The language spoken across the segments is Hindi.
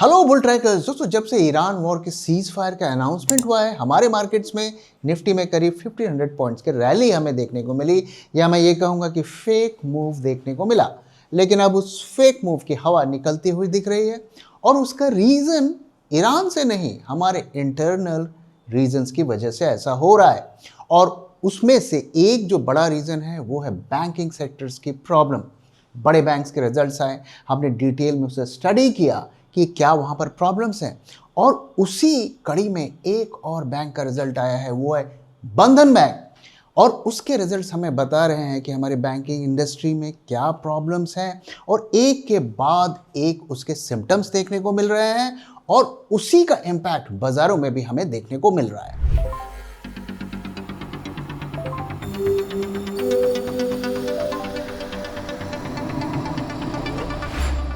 हेलो बुल ट्रैकर्स दोस्तों, जब से ईरान वॉर के सीज फायर का अनाउंसमेंट हुआ है हमारे मार्केट्स में निफ्टी में करीब 1500 पॉइंट्स के रैली हमें देखने को मिली, या मैं ये कहूँगा कि फेक मूव देखने को मिला। लेकिन अब उस फेक मूव की हवा निकलती हुई दिख रही है और उसका रीज़न ईरान से नहीं, हमारे इंटरनल रीजंस की वजह से ऐसा हो रहा है। और उसमें से एक जो बड़ा रीज़न है वो है बैंकिंग सेक्टर्स की प्रॉब्लम। बड़े बैंक्स के रिजल्ट्स आए, हमने डिटेल में उसे स्टडी किया कि क्या वहाँ पर प्रॉब्लम्स हैं, और उसी कड़ी में एक और बैंक का रिजल्ट आया है, वो है बंधन बैंक। और उसके रिजल्ट्स हमें बता रहे हैं कि हमारी बैंकिंग इंडस्ट्री में क्या प्रॉब्लम्स हैं, और एक के बाद एक उसके सिम्टम्स देखने को मिल रहे हैं, और उसी का इम्पैक्ट बाजारों में भी हमें देखने को मिल रहा है।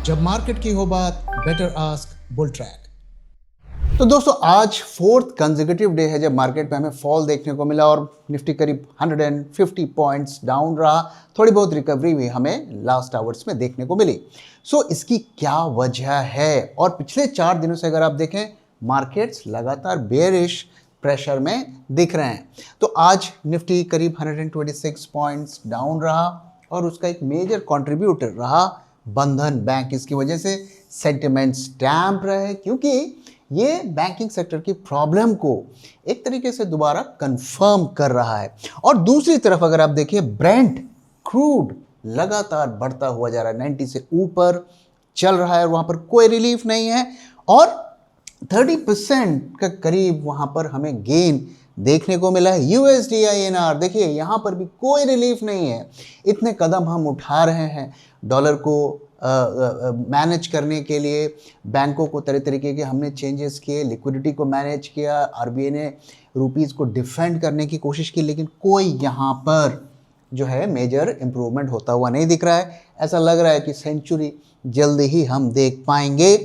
जब मार्केट की हो बात, बेटर आस्क बुल ट्रैक। तो दोस्तों, आज फोर्थ कंसेक्यूटिव डे है जब मार्केट पे हमें फॉल देखने को मिला और निफ्टी करीब 150 पॉइंट्स डाउन रहा। थोड़ी बहुत रिकवरी भी हमें लास्ट आवर्स में देखने को मिली। इसकी क्या वजह है? और पिछले 4 दिनों से अगर आप देखें, मार्केट्स लगातार बेयरिश प्रेशर में दिख रहे हैं। तो आज निफ्टी करीब 126 पॉइंट्स डाउन रहा, और उसका एक मेजर कंट्रीब्यूटर रहा बंधन बैंक। इसकी वजह से सेंटिमेंट्स डैम्प रहे, क्योंकि ये बैंकिंग सेक्टर की प्रॉब्लम को एक तरीके से दोबारा कंफर्म कर रहा है। और दूसरी तरफ अगर आप देखिए, ब्रेंट क्रूड लगातार बढ़ता हुआ जा रहा है, 90 से ऊपर चल रहा है, वहाँ पर कोई रिलीफ नहीं है, और 30% का करीब वहाँ पर हमें गेन देखने को मिला है। यूएसडी INR देखिए, यहाँ पर भी कोई रिलीफ नहीं है। इतने कदम हम उठा रहे हैं डॉलर को मैनेज करने के लिए, बैंकों को तरह तरीके के हमने चेंजेस किए, लिक्विडिटी को मैनेज किया, RBI ने रुपीज़ को डिफेंड करने की कोशिश की, लेकिन कोई यहाँ पर जो है मेजर इम्प्रूवमेंट होता हुआ नहीं दिख रहा है। ऐसा लग रहा है कि सेंचुरी जल्दी ही हम देख पाएंगे।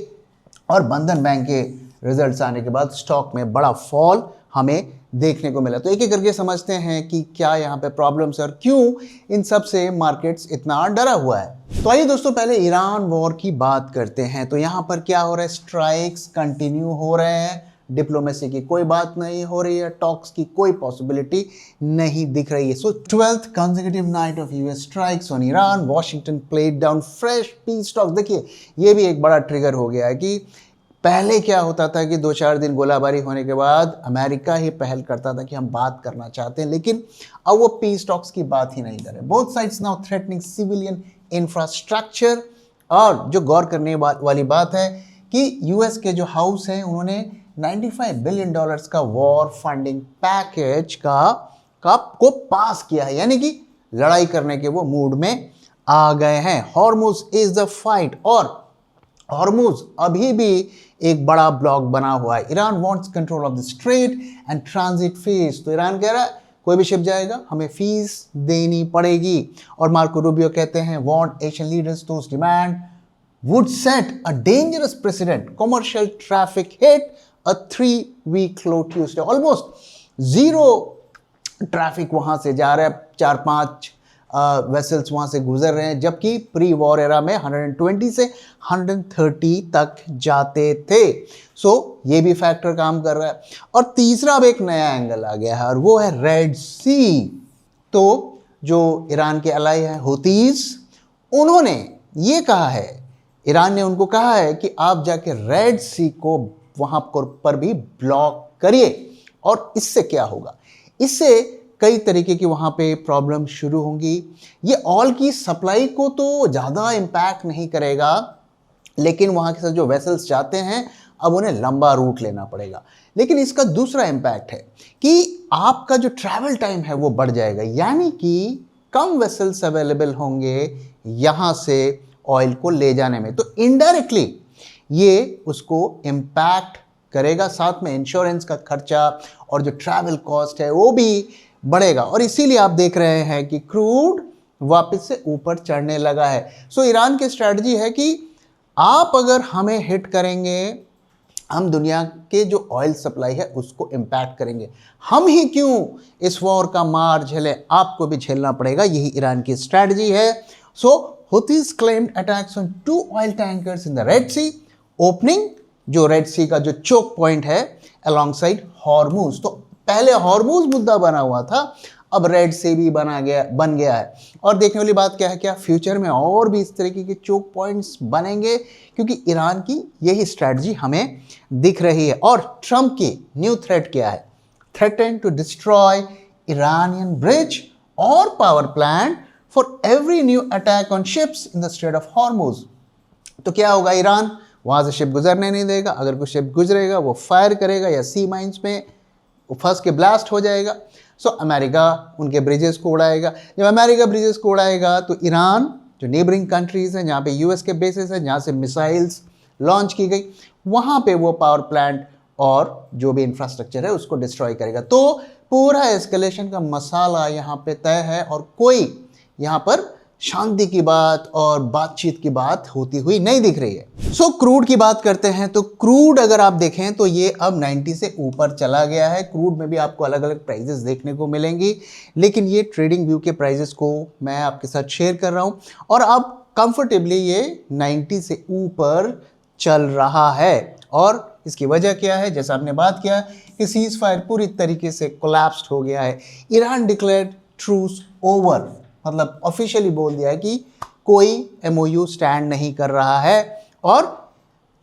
और बंधन बैंक के रिजल्ट्स आने के बाद स्टॉक में बड़ा फॉल हमें देखने को मिला। तो एक एक करके समझते हैं कि क्या यहाँ पे प्रॉब्लम्स और क्यों इन सब से मार्केट्स इतना डरा हुआ है। तो आइए दोस्तों, पहले ईरान वॉर की बात करते हैं। तो यहाँ पर क्या हो रहा है? स्ट्राइक्स कंटिन्यू हो रहे हैं, डिप्लोमेसी की कोई बात नहीं हो रही है, टॉक्स की कोई पॉसिबिलिटी नहीं दिख रही है। 12th consecutive night of US strikes on Iran, Washington played down fresh peace talks। देखिए, ये भी एक बड़ा ट्रिगर हो गया है कि पहले क्या होता था कि 2-4 दिन गोलाबारी होने के बाद अमेरिका ही पहल करता था कि हम बात करना चाहते हैं, लेकिन अब वो पीस टॉक्स की बात ही नहीं कर रहे। Both sides now threatening civilian infrastructure. और जो गौर करने वाली बात है कि यूएस के जो हाउस हैं, उन्होंने $95 बिलियन का वॉर फंडिंग पैकेज को पास किया है, यानी कि लड़ाई करने के वो मूड में आ गए हैं। हॉर्मुज इज द फाइट, और हॉर्मुज अभी भी एक बड़ा ब्लॉक बना हुआ है। Iran wants control of the straight and transit fees. तो ईरान कह रहा है कोई भी शिप जाएगा हमें फीस देनी पड़ेगी। और मार्को रूबियो कहते हैं, want Asian leaders to demand would set a dangerous president, commercial traffic hit a 3-week low Tuesday. Almost zero traffic वहां से जा रहा है, 4-5 वेसल्स वहाँ से गुजर रहे हैं, जबकि प्री वॉर एरा में 120 से 130 तक जाते थे। ये भी फैक्टर काम कर रहा है। और तीसरा अब एक नया एंगल आ गया है, और वो है रेड सी। तो जो ईरान के अलाई हैं हुतीज, उन्होंने ये कहा है, ईरान ने उनको कहा है कि आप जाके रेड सी को वहाँ पर भी ब्लॉक करिए। और इससे क्या होगा? इससे कई तरीके की वहाँ पे प्रॉब्लम शुरू होंगी। ये ऑयल की सप्लाई को तो ज़्यादा इम्पैक्ट नहीं करेगा, लेकिन वहाँ के साथ जो वेसल्स जाते हैं, अब उन्हें लंबा रूट लेना पड़ेगा। लेकिन इसका दूसरा इम्पैक्ट है कि आपका जो ट्रैवल टाइम है वो बढ़ जाएगा, यानी कि कम वेसल्स अवेलेबल होंगे यहाँ से ऑयल को ले जाने में। तो इनडायरेक्टली ये उसको इम्पैक्ट करेगा, साथ में इंश्योरेंस का खर्चा और जो ट्रैवल कॉस्ट है वो भी बढ़ेगा। और इसीलिए आप देख रहे हैं कि क्रूड वापस से ऊपर चढ़ने लगा है। ईरान की स्ट्रैटेजी है कि आप अगर हमें हिट करेंगे, हम दुनिया के जो ऑयल सप्लाई है उसको इम्पैक्ट करेंगे। हम ही क्यों इस वॉर का मार झेलें, आपको भी झेलना पड़ेगा। यही ईरान की स्ट्रैटेजी है। Houthis claimed attacks on 2 oil tankers in the Red Sea, opening जो रेड सी का जो चोक पॉइंट है अलॉन्ग साइड हॉर्मूज। तो पहले हॉर्मूज मुद्दा बना हुआ था, अब रेड सी भी बन गया है। और देखने वाली बात क्या है, क्या फ्यूचर में और भी इस तरीके के चोक पॉइंट्स बनेंगे, क्योंकि ईरान की यही स्ट्रैटेजी हमें दिख रही है। और ट्रंप की न्यू थ्रेट क्या है, threaten to destroy Iranian bridge or power plant for every new attack on ships in the Strait of Hormuz। तो क्या होगा, ईरान वहां से शिप गुजरने नहीं देगा, अगर कोई शिप गुजरेगा वो फायर करेगा या सी माइंस में वो फंस के ब्लास्ट हो जाएगा। सो अमेरिका उनके ब्रिजेस को उड़ाएगा। जब अमेरिका ब्रिजेस को उड़ाएगा तो ईरान जो नेबरिंग कंट्रीज हैं, जहाँ पे यूएस के बेसिस हैं, जहाँ से मिसाइल्स लॉन्च की गई, वहाँ पे वो पावर प्लांट और जो भी इंफ्रास्ट्रक्चर है उसको डिस्ट्रॉय करेगा। तो पूरा एस्केलेशन का मसाला यहाँ पे तय है और कोई यहाँ पर शांति की बात और बातचीत की बात होती हुई नहीं दिख रही है। सो क्रूड की बात करते हैं तो क्रूड अगर आप देखें तो ये अब 90 से ऊपर चला गया है। क्रूड में भी आपको अलग अलग प्राइजेस देखने को मिलेंगी, लेकिन ये ट्रेडिंग व्यू के प्राइजेस को मैं आपके साथ शेयर कर रहा हूँ और अब कंफर्टेबली ये 90 से ऊपर चल रहा है। और इसकी वजह क्या है, जैसा आपने बात किया कि सीज फायर पूरी तरीके से कोलैप्स्ड हो गया है। ईरान डिक्लेयर्ड ट्रूस ओवर, मतलब ऑफिशियली बोल दिया है कि कोई एमओयू स्टैंड नहीं कर रहा है। और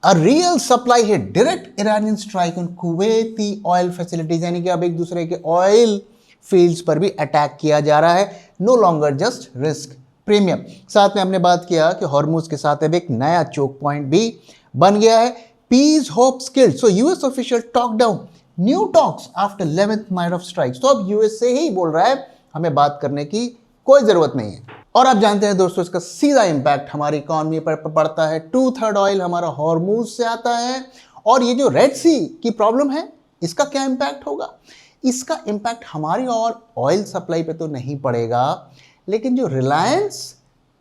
a real supply hit, direct Iranian strike on Kuwaiti oil facilities, यानी कि अब एक दूसरे के ऑयल फील्ड्स पर भी अटैक किया जा रहा है। No longer just risk premium. साथ में हमने बात किया कि हॉर्मूज के साथ अब एक नया चोक पॉइंट भी बन गया है। Peace hope skilled. So US official talk down new talks after 11th night of strikes. तो अब यूएस से ही बोल रहा है हमें बात करने की कोई जरूरत नहीं है। और आप जानते हैं दोस्तों इसका सीधा इंपैक्ट हमारी इकोनॉमी पर पड़ता है। 2/3 ऑयल हमारा हॉर्मूज से आता है। और ये जो रेड सी की प्रॉब्लम है इसका क्या इंपैक्ट होगा, इसका इंपैक्ट हमारी और ऑयल सप्लाई पे तो नहीं पड़ेगा, लेकिन जो रिलायंस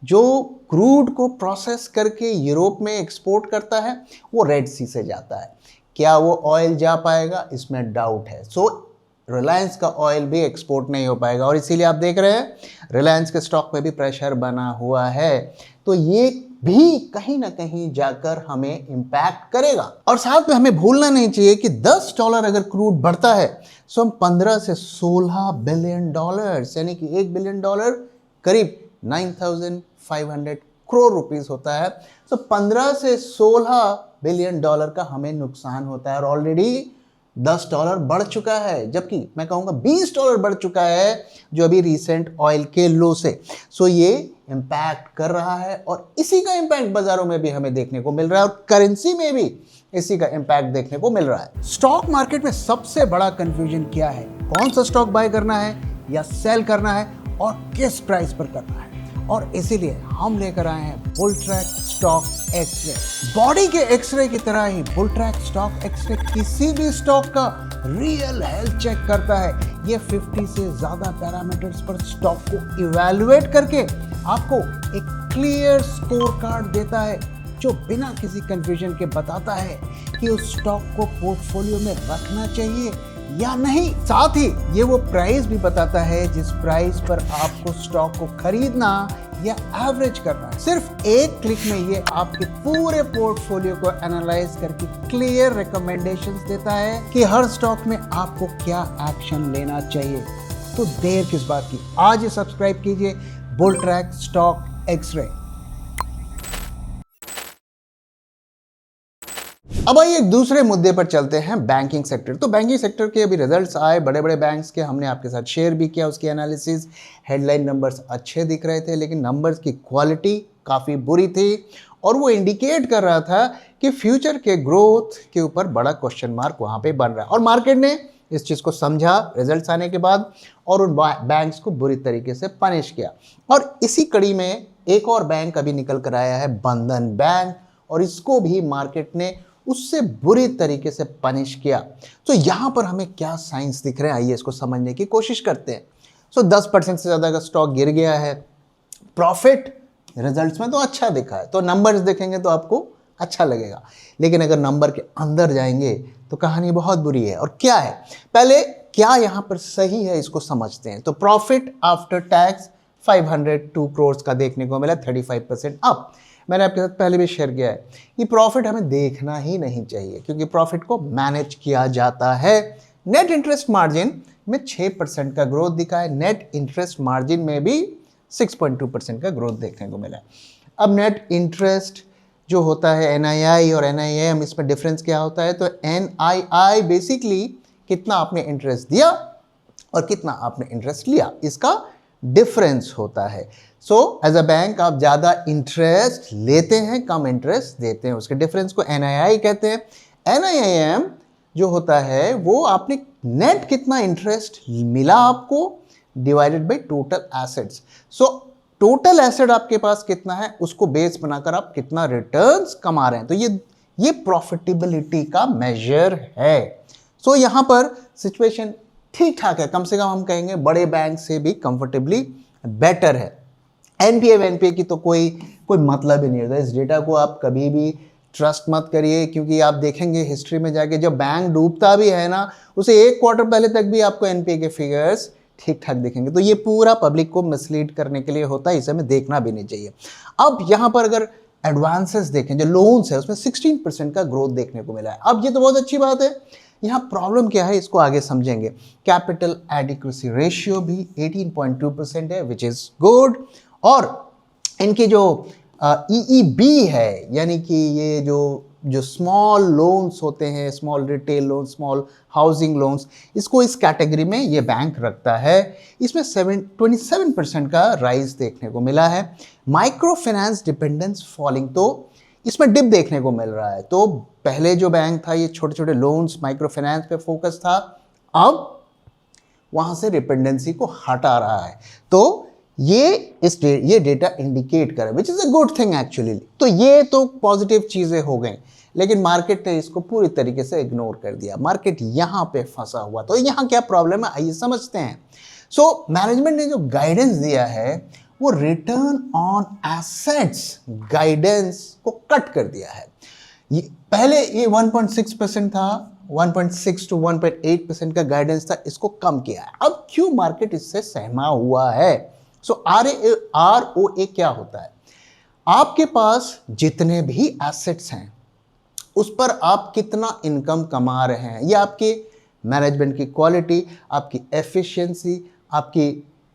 जो क्रूड को प्रोसेस करके यूरोप में एक्सपोर्ट करता है वो रेड सी से जाता है। क्या वो ऑयल जा पाएगा, इसमें डाउट है। सो रिलायंस का ऑयल भी एक्सपोर्ट नहीं हो पाएगा और इसीलिए आप देख रहे हैं रिलायंस के स्टॉक में भी प्रेशर बना हुआ है। तो ये भी कहीं ना कहीं जाकर हमें इम्पैक्ट करेगा। और साथ में हमें भूलना नहीं चाहिए कि $10 अगर क्रूड बढ़ता है तो हम 15 से 16 बिलियन डॉलर, यानी कि $1 बिलियन करीब 9,500 करोड़ रुपीस होता है। तो 15 से 16 बिलियन डॉलर का हमें नुकसान होता है और ऑलरेडी $10 बढ़ चुका है, जबकि मैं कहूँगा $20 बढ़ चुका है जो अभी रिसेंट ऑयल के लो से। सो ये इम्पैक्ट कर रहा है और इसी का इम्पैक्ट बाजारों में भी हमें देखने को मिल रहा है और करेंसी में भी इसी का इम्पैक्ट देखने को मिल रहा है। स्टॉक मार्केट में सबसे बड़ा कंफ्यूजन क्या है, कौन सा स्टॉक बाय करना है या सेल करना है और किस प्राइस पर करना है। और इसीलिए हम लेकर आए हैं बुलट्रैक स्टॉक एक्सरे। बॉडी के एक्सरे की तरह ही बुलट्रैक स्टॉक एक्सरे किसी भी स्टॉक का रियल हेल्थ चेक करता है। ये 50 से ज्यादा पैरामीटर्स पर स्टॉक को इवैल्यूएट करके आपको एक क्लियर स्कोर कार्ड देता है जो बिना किसी कंफ्यूजन के बताता है कि उस स्टॉक को पोर्टफोलियो में रखना चाहिए या नहीं। साथ ही ये वो प्राइस भी बताता है जिस प्राइस पर आपको स्टॉक को खरीदना या एवरेज करना है। सिर्फ एक क्लिक में ये आपके पूरे पोर्टफोलियो को एनालाइज करके क्लियर रिकमेंडेशंस देता है कि हर स्टॉक में आपको क्या एक्शन लेना चाहिए। तो देर किस बात की, आज ही सब्सक्राइब कीजिए बुलट्रैक स्टॉक एक्सरे। अब आइए एक दूसरे मुद्दे पर चलते हैं, बैंकिंग सेक्टर। तो बैंकिंग सेक्टर के अभी रिजल्ट्स आए बड़े बड़े बैंक्स के, हमने आपके साथ शेयर भी किया उसकी एनालिसिस। हेडलाइन नंबर्स अच्छे दिख रहे थे लेकिन नंबर्स की क्वालिटी काफ़ी बुरी थी और वो इंडिकेट कर रहा था कि फ्यूचर के ग्रोथ के ऊपर बड़ा क्वेश्चन मार्क वहाँ पे बन रहा है। और मार्केट ने इस चीज़ को समझा रिजल्ट्स आने के बाद और उन बैंक्स को बुरी तरीके से पनिश किया। और इसी कड़ी में एक और बैंक अभी निकल कर आया है, बंधन बैंक, और इसको भी मार्केट ने उससे बुरी तरीके से पनिश किया। तो यहाँ पर हमें क्या साइंस दिख रहे हैं, आइए इसको समझने की कोशिश करते हैं। 10% से ज़्यादा का स्टॉक गिर गया है। प्रॉफिट रिजल्ट्स में तो अच्छा दिखा है, तो नंबर्स देखेंगे तो आपको अच्छा लगेगा, लेकिन अगर नंबर के अंदर जाएंगे तो कहानी बहुत बुरी है। और क्या है, पहले क्या यहाँ पर सही है इसको समझते हैं। तो प्रॉफिट आफ्टर टैक्स 502 करोड़ का देखने को मिला, 35% अप। मैंने आपके साथ पहले भी शेयर किया है कि प्रॉफिट हमें देखना ही नहीं चाहिए, क्योंकि प्रॉफिट को मैनेज किया जाता है। नेट इंटरेस्ट मार्जिन में 6% का ग्रोथ दिखा है, नेट इंटरेस्ट मार्जिन में भी 6.2% का ग्रोथ देखने को मिला है। अब नेट इंटरेस्ट जो होता है NII और NIM, इसमें डिफरेंस क्या होता है? तो NII बेसिकली कितना आपने इंटरेस्ट दिया और कितना आपने इंटरेस्ट लिया, इसका डिफरेंस होता है। सो एज अ बैंक आप ज़्यादा इंटरेस्ट लेते हैं, कम इंटरेस्ट देते हैं, उसके डिफरेंस को NII कहते हैं। NIM जो होता है वो आपने नेट कितना इंटरेस्ट मिला आपको divided by total assets. So total asset आपके पास कितना है उसको बेस बनाकर आप कितना रिटर्न्स कमा रहे हैं, तो ये प्रॉफिटेबिलिटी का मेजर है। सो यहाँ पर सिचुएशन ठीक ठाक है, कम से कम हम कहेंगे बड़े बैंक से भी कंफर्टेबली बेटर है। एनपीए की तो कोई मतलब ही नहीं होता। इस डेटा को आप कभी भी ट्रस्ट मत करिए, क्योंकि आप देखेंगे हिस्ट्री में जाके जब बैंक डूबता भी है ना, उसे 1 क्वार्टर पहले तक भी आपको एनपीए के फिगर्स ठीक ठाक दिखेंगे। तो ये पूरा पब्लिक को मिसलीड करने के लिए होता है, इसे हमें देखना भी नहीं चाहिए। अब यहाँ पर अगर एडवांसेस देखें, जो लोन्स है उसमें 16% का ग्रोथ देखने को मिला है। अब ये तो बहुत अच्छी बात है, यहाँ प्रॉब्लम क्या है इसको आगे समझेंगे। कैपिटल एडिक्वेसी रेशियो भी 18.2% है, विच इज गुड। और इनकी जो EEB है, यानी कि ये जो स्मॉल लोन्स होते हैं, small retail loan, small housing loans, इसको इस कैटेगरी में ये बैंक रखता है। इसमें 27% का राइज देखने को मिला है। माइक्रो फाइनेंस डिपेंडेंस फॉलिंग, तो इसमें डिप देखने को मिल रहा है। तो पहले जो बैंक था ये छोटे छोटे लोन्स माइक्रो फाइनेंस पे फोकस था, अब वहां से डिपेंडेंसी को हटा रहा है। तो ये डेटा इंडिकेट करे, which is a good thing actually. तो ये तो पॉजिटिव चीजें हो गई, लेकिन मार्केट ने इसको पूरी तरीके से इग्नोर कर दिया। मार्केट यहां पे फंसा हुआ। तो यहां क्या प्रॉब्लम है आइए समझते हैं। सो मैनेजमेंट ने जो गाइडेंस दिया है वो रिटर्न ऑन एसेट्स गाइडेंस को कट कर दिया है। पहले ये 1.6% था, 1.6 to 1.8% का गाइडेंस था, इसको कम किया है। अब क्यों मार्केट इससे सहमा हुआ है? सो ROA क्या होता है? आपके पास जितने भी एसेट्स हैं उस पर आप कितना इनकम कमा रहे हैं, ये आपके मैनेजमेंट की क्वालिटी, आपकी एफिशिएंसी, आपकी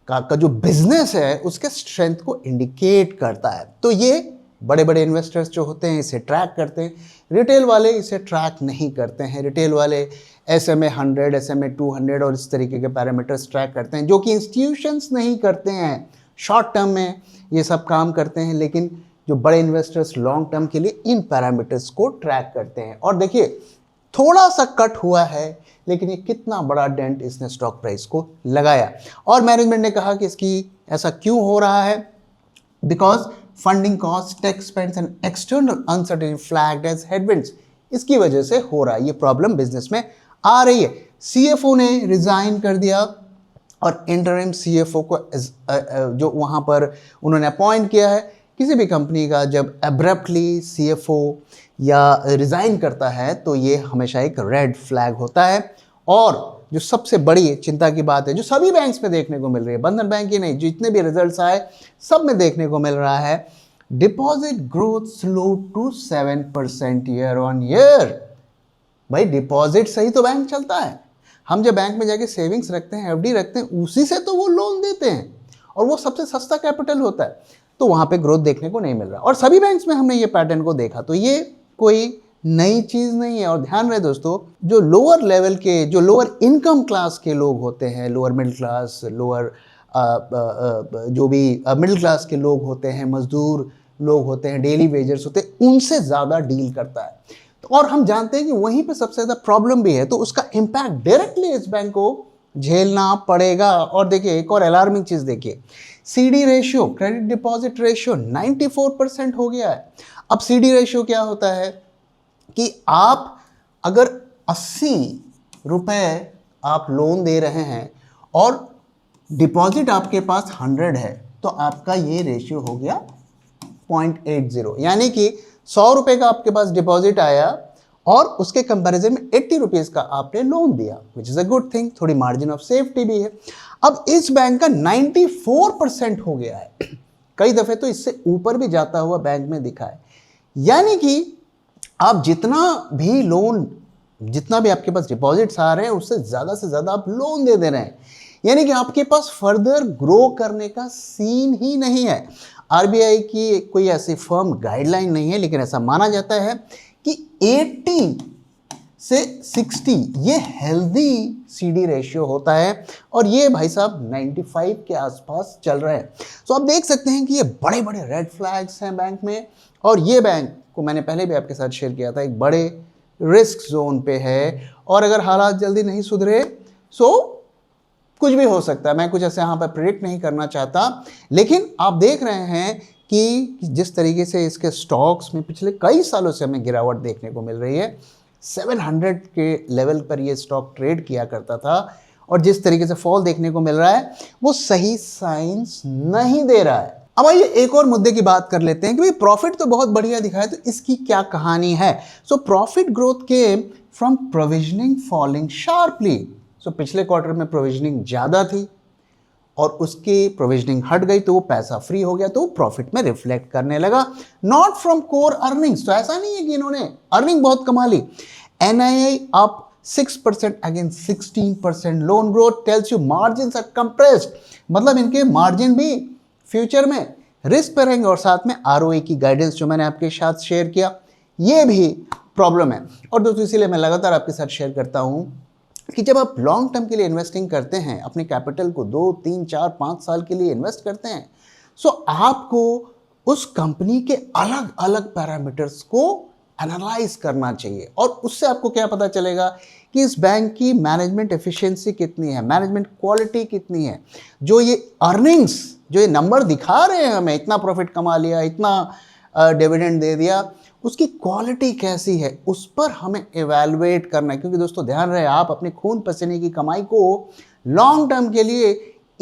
का जो बिजनेस है उसके स्ट्रेंथ को इंडिकेट करता है। तो ये बड़े बड़े इन्वेस्टर्स जो होते हैं इसे ट्रैक करते हैं, रिटेल वाले इसे ट्रैक नहीं करते हैं। रिटेल वाले SMA 100, SMA 200 और इस तरीके के पैरामीटर्स ट्रैक करते हैं, जो कि इंस्टीट्यूशंस नहीं करते हैं। शॉर्ट टर्म में ये सब काम करते हैं, लेकिन जो बड़े इन्वेस्टर्स लॉन्ग टर्म के लिए इन पैरामीटर्स को ट्रैक करते हैं। और देखिए थोड़ा सा कट हुआ है, लेकिन ये कितना बड़ा डेंट इसने स्टॉक प्राइस को लगाया। और मैनेजमेंट ने कहा कि इसकी ऐसा क्यों हो रहा है? Because funding cost, tech expense and external uncertainty flagged as headwinds, इसकी वजह से हो रहा है, ये प्रॉब्लम बिजनेस में आ रही है। CFO ने रिजाइन कर दिया और इंटरिम CFO को जो वहाँ पर उन्होंने अपॉइंट किया है। किसी भी कंपनी का जब एब्रप्टली CFO या रिजाइन करता है तो ये हमेशा एक रेड फ्लैग होता है। और जो सबसे बड़ी चिंता की बात है, जो सभी बैंक्स में देखने को मिल रही है, बंधन बैंक ही नहीं, जितने भी रिजल्ट्स आए सब में देखने को मिल रहा है, deposit growth slow to 7% year on year. भाई डिपॉजिट से ही तो बैंक चलता है। हम जब बैंक में जाके सेविंग्स रखते हैं, FD रखते हैं, उसी से तो वो लोन देते हैं, और वो सबसे सस्ता कैपिटल होता है। तो वहाँ पे ग्रोथ देखने को नहीं मिल रहा, और सभी बैंक्स में हमने ये पैटर्न को देखा। तो ये कोई नई चीज़ नहीं है। और ध्यान रहे दोस्तों, जो लोअर लेवल के, जो लोअर इनकम क्लास के लोग होते हैं, लोअर मिडिल क्लास, लोअर जो भी मिडिल क्लास के लोग होते हैं, मजदूर लोग होते हैं, डेली वेजर्स होते हैं, उनसे ज़्यादा डील करता है। और हम जानते हैं कि वहीं पे सबसे ज़्यादा प्रॉब्लम भी है, तो उसका इम्पैक्ट डायरेक्टली इस बैंक को झेलना पड़ेगा। और देखिए एक और अलार्मिंग चीज़ देखिए, CD ratio, credit deposit ratio 94% हो गया है। अब CD रेशियो क्या होता है कि आप अगर 80 रुपये आप लोन दे रहे हैं और डिपॉजिट आपके पास 100 है, तो आपका ये रेशियो हो गया 0.80, यानी कि 100 रुपये का आपके पास डिपॉजिट आया और उसके कंपैरिजन में 80 रुपीज़ का आपने लोन दिया, which is a good thing, थोड़ी मार्जिन ऑफ सेफ्टी भी है। अब इस बैंक का 94% हो गया है। कई दफ़े तो इससे ऊपर भी जाता हुआ बैंक में दिखा है। यानी कि आप जितना भी आपके पास डिपॉजिट्स आ रहे हैं उससे से ज़्यादा आप लोन दे रहे हैं। यानी कि आपके पास फर्दर ग्रो करने का सीन ही नहीं है। आरबीआई की कोई ऐसी फर्म गाइडलाइन नहीं है, लेकिन ऐसा माना जाता है कि 80 से 60 ये हेल्दी सीडी रेशियो होता है, और ये भाई साहब 95 के आसपास चल रहे हैं। तो आप देख सकते हैं कि ये बड़े बड़े रेड फ्लैग्स हैं बैंक में, और ये बैंक को मैंने पहले भी आपके साथ शेयर किया था, एक बड़े रिस्क जोन पे है, और अगर हालात जल्दी नहीं सुधरे सो कुछ भी हो सकता है। मैं कुछ ऐसे यहाँ पर प्रेडिक्ट नहीं करना चाहता, लेकिन आप देख रहे हैं कि जिस तरीके से इसके स्टॉक्स में पिछले कई सालों से हमें गिरावट देखने को मिल रही है। 700 के लेवल पर ये स्टॉक ट्रेड किया करता था, और जिस तरीके से फॉल देखने को मिल रहा है वो सही साइंस नहीं दे रहा है। अब आइए एक और मुद्दे की बात कर लेते हैं कि भाई प्रॉफिट तो बहुत बढ़िया दिखा है, तो इसकी क्या कहानी है। So profit growth came from provisioning falling sharply. So पिछले क्वार्टर में प्रोविजनिंग ज़्यादा थी और उसकी प्रोविजनिंग हट गई, तो वो पैसा फ्री हो गया, तो वो प्रॉफिट में रिफ्लेक्ट करने लगा, नॉट फ्रॉम कोर अर्निंग्स। तो ऐसा नहीं है कि इन्होंने अर्निंग बहुत कमा ली। NII up 6% against 16%। Loan growth tells you margins are compressed, मतलब इनके मार्जिन भी फ्यूचर में रिस्क पर रहेंगे, और साथ में आरओई की गाइडेंस जो मैंने आपके साथ शेयर किया ये भी प्रॉब्लम है। और दोस्तों इसीलिए मैं लगातार आपके साथ शेयर करता हूँ कि जब आप लॉन्ग टर्म के लिए इन्वेस्टिंग करते हैं, अपने कैपिटल को 2, 3, 4, 5 साल के लिए इन्वेस्ट करते हैं, सो आपको उस कंपनी के अलग अलग पैरामीटर्स को एनालाइज करना चाहिए, और उससे आपको क्या पता चलेगा कि इस बैंक की मैनेजमेंट एफिशिएंसी कितनी है, मैनेजमेंट क्वालिटी कितनी है, जो ये अर्निंग्स, जो ये नंबर दिखा रहे हैं हमें, इतना प्रॉफिट कमा लिया, इतना डिविडेंड दे दिया, उसकी क्वालिटी कैसी है, उस पर हमें एवेलुएट करना है। क्योंकि दोस्तों ध्यान रहे, आप अपने खून पसीने की कमाई को लॉन्ग टर्म के लिए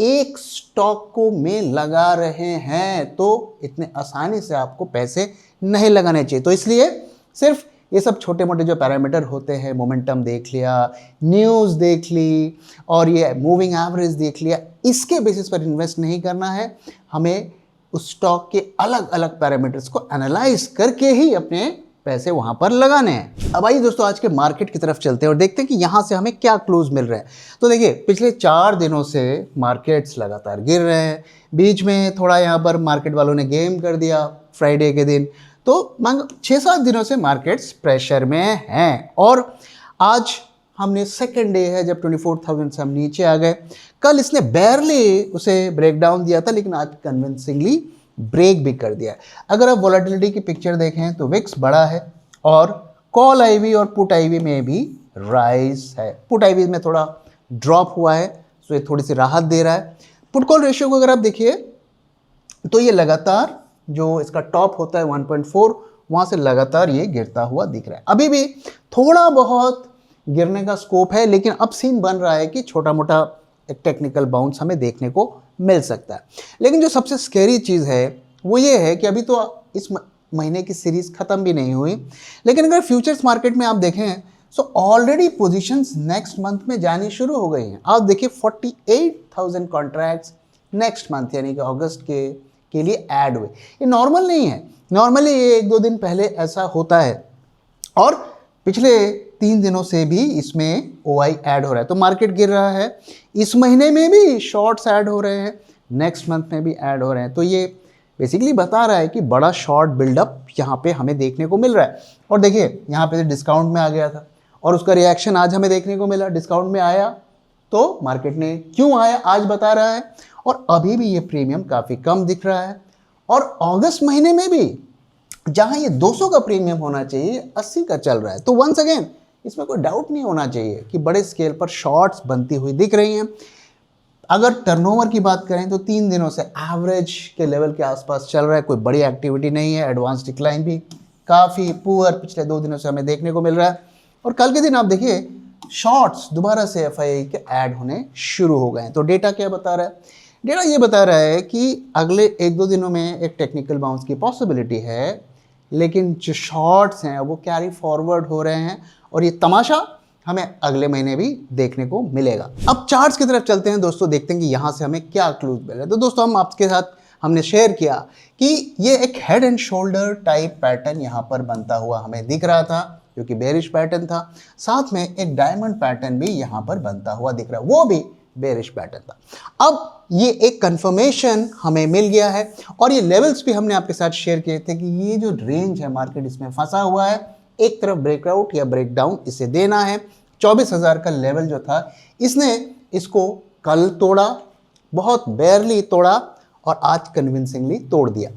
एक स्टॉक को में लगा रहे हैं, तो इतने आसानी से आपको पैसे नहीं लगाने चाहिए। तो इसलिए सिर्फ ये सब छोटे मोटे जो पैरामीटर होते हैं, मोमेंटम देख लिया, न्यूज़ देख ली, और ये मूविंग एवरेज देख लिया, इसके बेसिस पर इन्वेस्ट नहीं करना है। हमें उस स्टॉक के अलग अलग पैरामीटर्स को एनालाइज करके ही अपने पैसे वहां पर लगाने हैं। अब आइए दोस्तों आज के मार्केट की तरफ चलते हैं और देखते हैं कि यहाँ से हमें क्या क्लूज मिल रहे हैं। तो देखिए पिछले 4 दिनों से मार्केट्स लगातार गिर रहे हैं, बीच में थोड़ा यहाँ पर मार्केट वालों ने गेम कर दिया फ्राइडे के दिन, तो 6-7 दिनों से मार्केट्स प्रेशर में हैं, और आज हमने सेकेंड डे है जब 24,000 से हम नीचे आ गए। कल इसने बैरली उसे ब्रेक डाउन दिया था, लेकिन आज कन्विंसिंगली ब्रेक भी कर दिया। अगर आप वोलेटिलिटी की पिक्चर देखें तो विक्स बड़ा है, और कॉल आईवी और पुट आईवी में भी राइज है। पुट आईवी में थोड़ा ड्रॉप हुआ है, सो ये थोड़ी सी राहत दे रहा है। पुट कॉल रेशियो को अगर आप देखिए तो ये लगातार जो इसका टॉप होता है 1.4, वहाँ से लगातार ये गिरता हुआ दिख रहा है। अभी भी थोड़ा बहुत गिरने का स्कोप है, लेकिन अब सीन बन रहा है कि छोटा मोटा एक टेक्निकल बाउंस हमें देखने को मिल सकता है। लेकिन जो सबसे स्कैरी चीज़ है वो ये है कि अभी तो इस महीने की सीरीज़ ख़त्म भी नहीं हुई, लेकिन अगर फ्यूचर्स मार्केट में आप देखें so already positions next month में जानी शुरू हो गई हैं। आप देखिए 48,000 कॉन्ट्रैक्ट्स नेक्स्ट मंथ यानी कि अगस्त के लिए ऐड हुए। ये नॉर्मल नहीं है, नॉर्मली ये 1-2 दिन पहले ऐसा होता है, और पिछले 3 दिनों से भी इसमें ओआई ऐड हो रहा है। तो मार्केट गिर रहा है, इस महीने में भी शॉर्ट्स ऐड हो रहे हैं, नेक्स्ट मंथ में भी ऐड हो रहे हैं। तो ये बेसिकली बता रहा है कि बड़ा शॉर्ट बिल्डअप यहाँ पे हमें देखने को मिल रहा है। और देखिए यहाँ पे डिस्काउंट में आ गया था, और उसका रिएक्शन आज हमें देखने को मिला। डिस्काउंट में आया तो मार्केट ने क्यों आया आज बता रहा है, और अभी भी ये प्रीमियम काफ़ी कम दिख रहा है। और अगस्त महीने में भी जहां ये 200 का प्रीमियम होना चाहिए 80 का चल रहा है। तो वंस अगेन इसमें कोई डाउट नहीं होना चाहिए कि बड़े स्केल पर शॉर्ट्स बनती हुई दिख रही हैं। अगर टर्नओवर की बात करें तो 3 दिनों से एवरेज के लेवल के आसपास चल रहा है, कोई बड़ी एक्टिविटी नहीं है। एडवांस डिक्लाइन भी काफ़ी पुअर पिछले 2 दिनों से हमें देखने को मिल रहा है। और कल के दिन आप देखिए शॉर्ट्स दोबारा से एफआईआई के ऐड होने शुरू हो गए हैं। तो डेटा क्या बता रहा है? डेटा ये बता रहा है कि अगले 1-2 दिनों में एक टेक्निकल बाउंस की पॉसिबिलिटी है, लेकिन जो शॉर्ट्स हैं वो कैरी फॉरवर्ड हो रहे हैं, और ये तमाशा हमें अगले महीने भी देखने को मिलेगा। अब चार्ट्स की तरफ चलते हैं दोस्तों, देखते हैं कि यहाँ से हमें क्या क्लूज मिल रहा है। तो दोस्तों हम आपके साथ हमने शेयर किया कि ये एक head and shoulder type pattern यहाँ पर बनता हुआ हमें दिख रहा था, जो कि बेरिश पैटर्न था। साथ में एक डायमंड पैटर्न भी यहाँ पर बनता हुआ दिख रहा है, वो भी बेरिश पैटर्न था। अब ये एक कंफर्मेशन हमें मिल गया है और ये लेवल्स भी हमने आपके साथ शेयर किए थे कि ये जो रेंज है मार्केट इसमें फंसा हुआ है, एक तरफ ब्रेकआउट या ब्रेकडाउन इसे देना है। 24,000 का लेवल जो था इसने इसको कल तोड़ा, बहुत बेयरली तोड़ा और आज कन्विंसिंगली तोड़ दिया।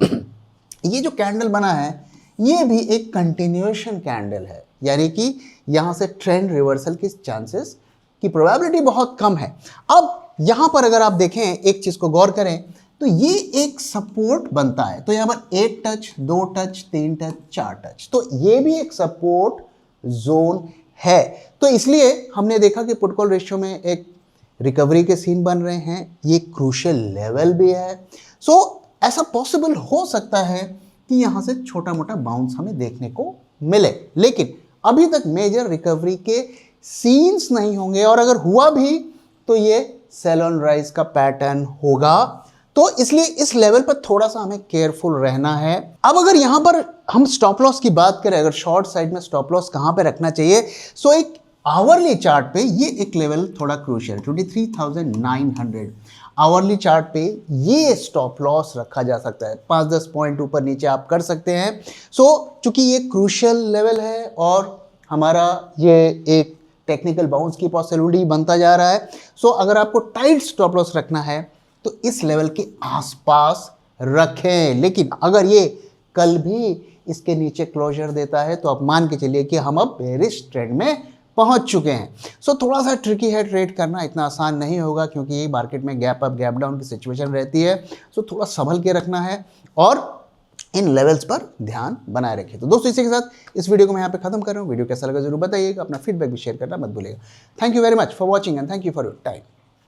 ये जो कैंडल बना है ये भी एक कंटिन्यूएशन कैंडल है, यानी कि यहाँ से ट्रेंड रिवर्सल की चांसेस की प्रोबेबिलिटी बहुत कम है। अब यहाँ पर अगर आप देखें, एक चीज़ को गौर करें तो ये एक सपोर्ट बनता है। तो यहाँ पर 1 टच, 2 टच, 3 टच, 4 टच, तो ये भी एक सपोर्ट जोन है। तो इसलिए हमने देखा कि पुट कॉल रेशियो में एक रिकवरी के सीन बन रहे हैं, ये क्रूशियल लेवल भी है। सो ऐसा पॉसिबल हो सकता है कि यहाँ से छोटा मोटा बाउंस हमें देखने को मिले, लेकिन अभी तक मेजर रिकवरी के सीन्स नहीं होंगे और अगर हुआ भी तो ये सेल ऑन राइज का पैटर्न होगा। तो इसलिए इस लेवल पर थोड़ा सा हमें केयरफुल रहना है। अब अगर यहाँ पर हम स्टॉप लॉस की बात करें, अगर शॉर्ट साइड में स्टॉप लॉस कहाँ पे रखना चाहिए, सो एक आवरली चार्ट पे ये एक लेवल थोड़ा क्रूशियल 23,900 आवरली चार्ट पे ये स्टॉप लॉस रखा जा सकता है। 5-10 पॉइंट ऊपर नीचे आप कर सकते हैं। सो चूंकि ये क्रूशियल लेवल है और हमारा ये एक टेक्निकल बाउंस की पॉसिबिलिटी बनता जा रहा है, सो अगर आपको टाइट स्टॉप लॉस रखना है तो इस लेवल के आसपास रखें। लेकिन अगर ये कल भी इसके नीचे क्लोजर देता है तो आप मान के चलिए कि हम अब बेरिश ट्रेंड में पहुंच चुके हैं। सो थोड़ा सा ट्रिकी है, ट्रेड करना इतना आसान नहीं होगा क्योंकि ये मार्केट में गैप अप गैप डाउन की सिचुएशन रहती है। सो थोड़ा संभल के रखना है और इन लेवल्स पर ध्यान बनाए रखिए। तो दोस्तों इसी के साथ इस वीडियो को मैं यहाँ पे खत्म कर रहा हूँ। वीडियो कैसा लगा जरूर बताइएगा, अपना फीडबैक भी शेयर करना मत भूलिएगा। Thank you very much for watching and thank you for your time.